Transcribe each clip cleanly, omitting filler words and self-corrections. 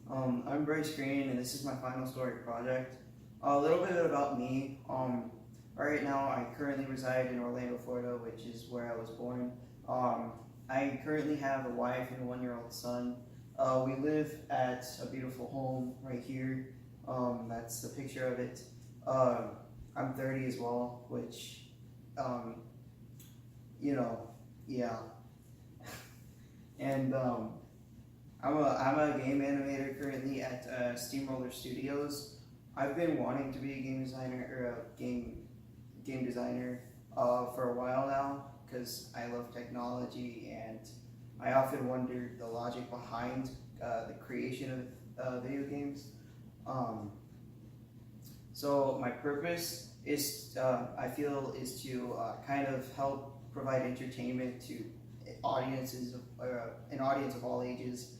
I'm Bryce Green, and this is my final story project. A little bit about me. Right now, I currently reside in Orlando, Florida, which is where I was born. Um, I currently have a wife and a 1-year-old son. We live at a beautiful home right here. That's the picture of it. Um, I'm 30 as well, which, um, you know, yeah. And I'm a game animator currently at Steamroller Studios. I've been wanting to be a game designer or a game designer for a while now because I love technology and I often wonder the logic behind the creation of video games. Um, so my purpose is, I feel, is to kind of help provide entertainment to audiences, an audience of all ages,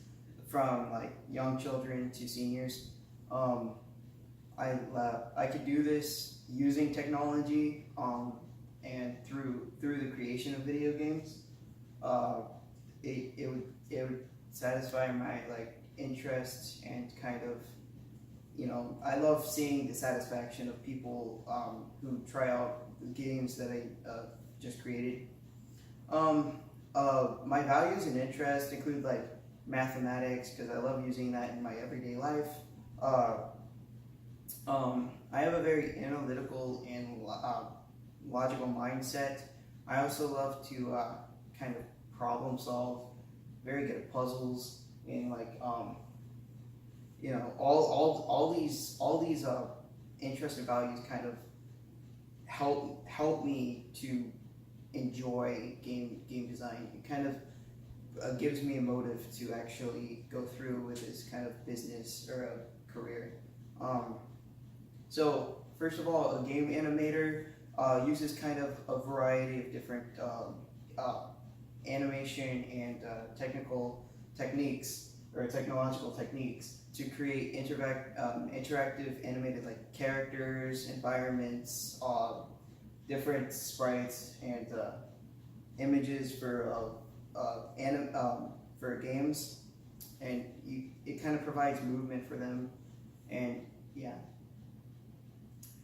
from like young children to seniors. Um, I could do this using technology, and through the creation of video games. Uh, it would satisfy my like interest and kind of, I love seeing the satisfaction of people who try out the games that I just created. My values and interests include like mathematics because I love using that in my everyday life. Uh, I have a very analytical and logical mindset. I also love to kind of problem solve. Very good at puzzles and like all these interests and values kind of help me to enjoy game design. It kind of gives me a motive to actually go through with this kind of business or a career. Um, so first of all, a game animator uses kind of a variety of different animation and technical techniques or technological techniques to create interactive animated like characters, environments, different sprites, and images for games, and it kind of provides movement for them, and yeah.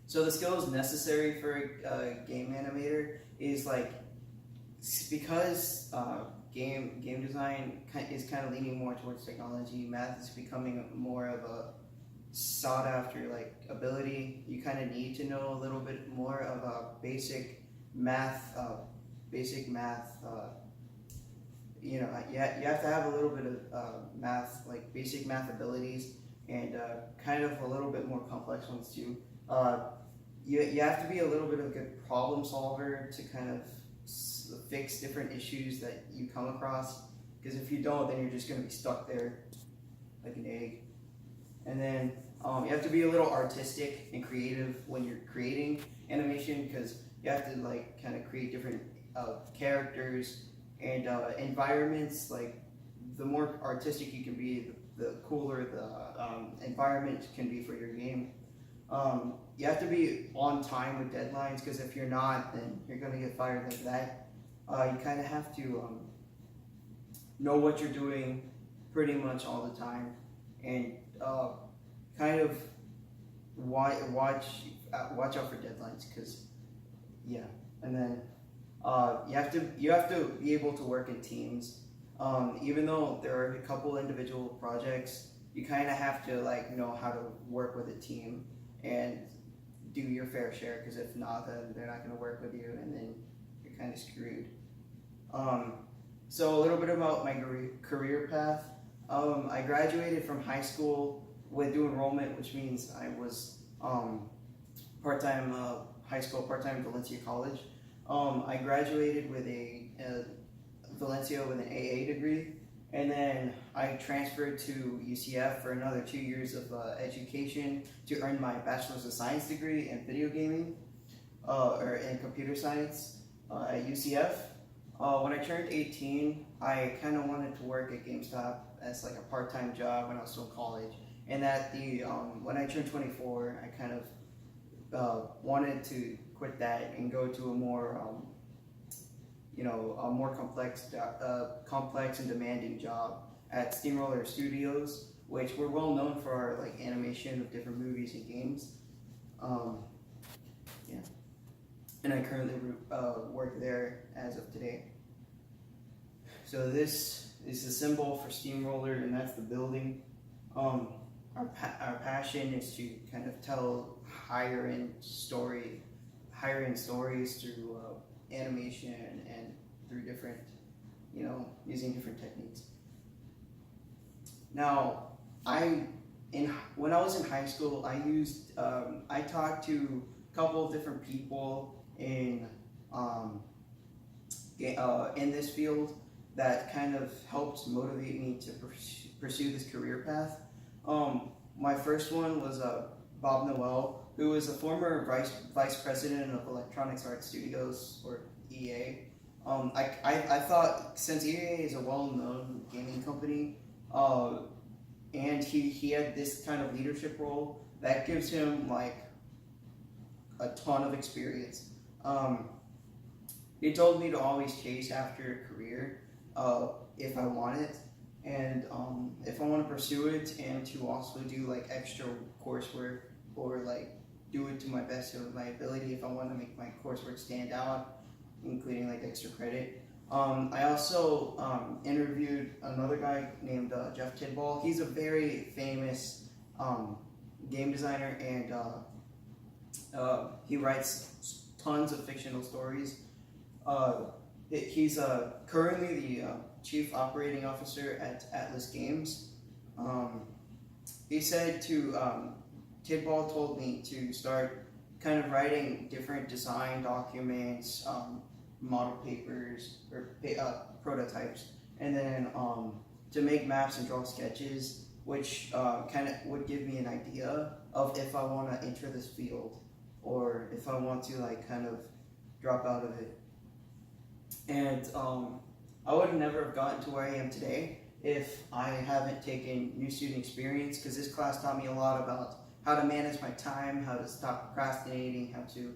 So the skills necessary for a game animator is like because game design is kind of leaning more towards technology. Math is becoming more of a sought after like ability. You kind of need to know a little bit more of a math, basic math. You have to have a little bit of math, like basic math abilities, and kind of a little bit more complex ones too. You have to be a little bit of a good problem solver to kind of fix different issues that you come across. Because if you don't, then you're just going to be stuck there like an egg. And then you have to be a little artistic and creative when you're creating animation because you have to like kind of create different characters and environments. Like the more artistic you can be, the cooler the environment can be for your game. You have to be on time with deadlines because if you're not, then you're going to get fired like that. You kind of have to know what you're doing pretty much all the time, and kind of watch out for deadlines because yeah. And then you have to be able to work in teams. Even though there are a couple individual projects, you kind of have to like know how to work with a team and do your fair share because if not, then they're not going to work with you, and then you're kind of screwed. So a little bit about my career path. I graduated from high school with due enrollment, which means I was part-time high school, part-time Valencia College. I graduated with a Valencia with an AA degree, and then I transferred to UCF for another 2 years of education to earn my Bachelor's of Science degree in video gaming or in computer science at UCF. When I turned 18, I kind of wanted to work at GameStop as like a part-time job when I was still in college. And when I turned 24, I kind of wanted to quit that and go to a more complex and demanding job at Steamroller Studios. which we're well known for our like animation of different movies and games. Um, yeah, and I currently work there as of today. So this is the symbol for Steamroller, and that's the building. Um, our passion is to kind of tell higher end stories through animation and through different, using different techniques. Now, when I was in high school, I talked to a couple of different people in this field that kind of helped motivate me to pursue this career path. My first one was Bob Noel, who was a former vice president of Electronics Arts Studios, or EA. I thought, since EA is a well-known gaming company, and he had this kind of leadership role, that gives him like a ton of experience. He told me to always chase after a career if I want it, and if I want to pursue it, and to also do like extra coursework, or like do it to my best of my ability if I want to make my coursework stand out, including like extra credit. I also interviewed another guy named Jeff Tidball. He's a very famous game designer, and he writes tons of fictional stories. He's currently the chief operating officer at Atlas Games. He said Tidball told me to start kind of writing different design documents, model papers, or prototypes, and then to make maps and draw sketches, which kind of would give me an idea of if I want to enter this field, or if I want to like kind of drop out of it. And I would never have gotten to where I am today if I haven't taken new student experience, because this class taught me a lot about how to manage my time, how to stop procrastinating, how to,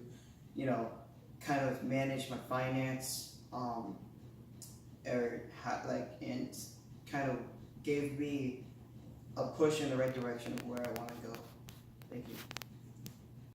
kind of manage my finance, and kind of gave me a push in the right direction of where I want to go. Thank you.